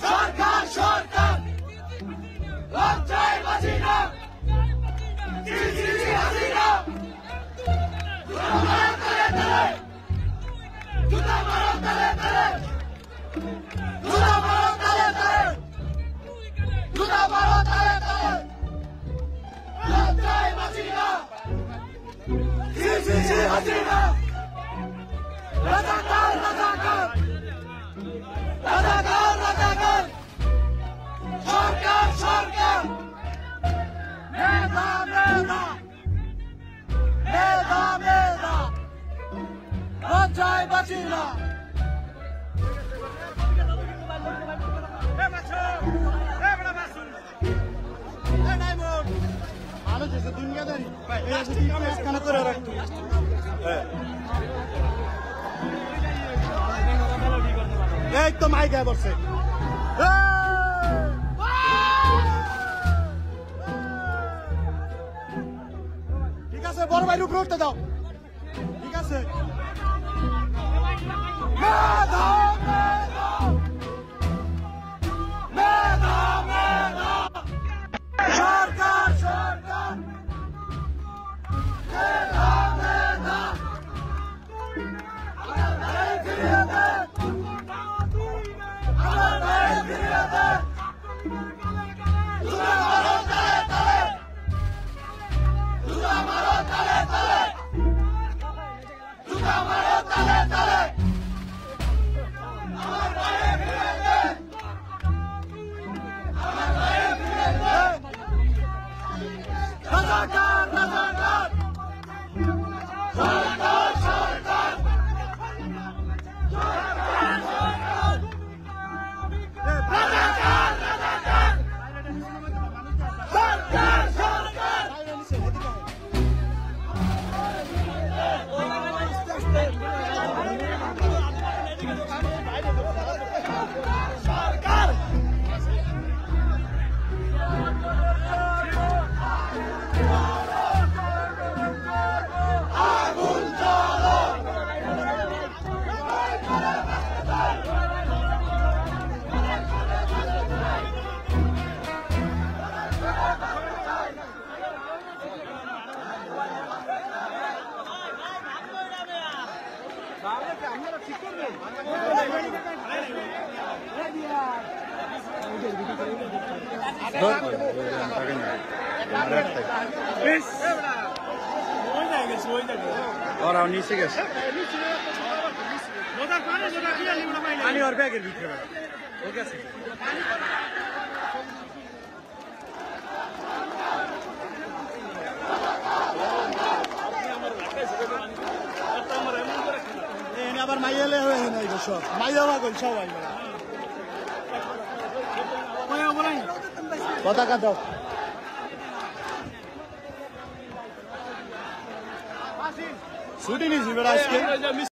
সরকার সরকার লজ্জায় বাঁচি না হাসিনা জুতা মারো তালে তালে জুতা মারো তালে তালে জুতা মারো তালে তালে লজ্জায় বাঁচি না হাসিনা রাজাকার রাজাকার রাজাকার রাজাকার সরকার সরকার মেধা মেধা মেধা মেধা লজ্জায় বাঁচি না ভালো চেয়েছে দুনিয়াদারি কেন করে রাখতো এই তো মাই গায়ে বসছে ঠিক আছে বড় ভাই উপরে উঠতে দাও ঠিক আছে মেধা মেধা মেধা মেধা সরকার সরকার মেধা মেধা ফিরিয়ে দে আমার ভাই ফিরিয়ে দে জুতা মারো তালে তালে জুতা মারো তালে তালে জুতা মারো তালে তালে আমার ভাই ফিরিয়ে দে আমার ভাই ফিরিয়ে দে রাজাকার রাজাকার সরকার সরকার রাজাকার রাজাকার সরকার সরকার সরকার আগুন জ্বালো ওরাও নিচে গেছে পানি ওর ব্যাগের ভিতরে ও গেছে আবার মাইয়ালে হয়ে নাই সব মাইয়া ভাগল সবাই পতাকা দাও ছুটি নিয়েছি আজকে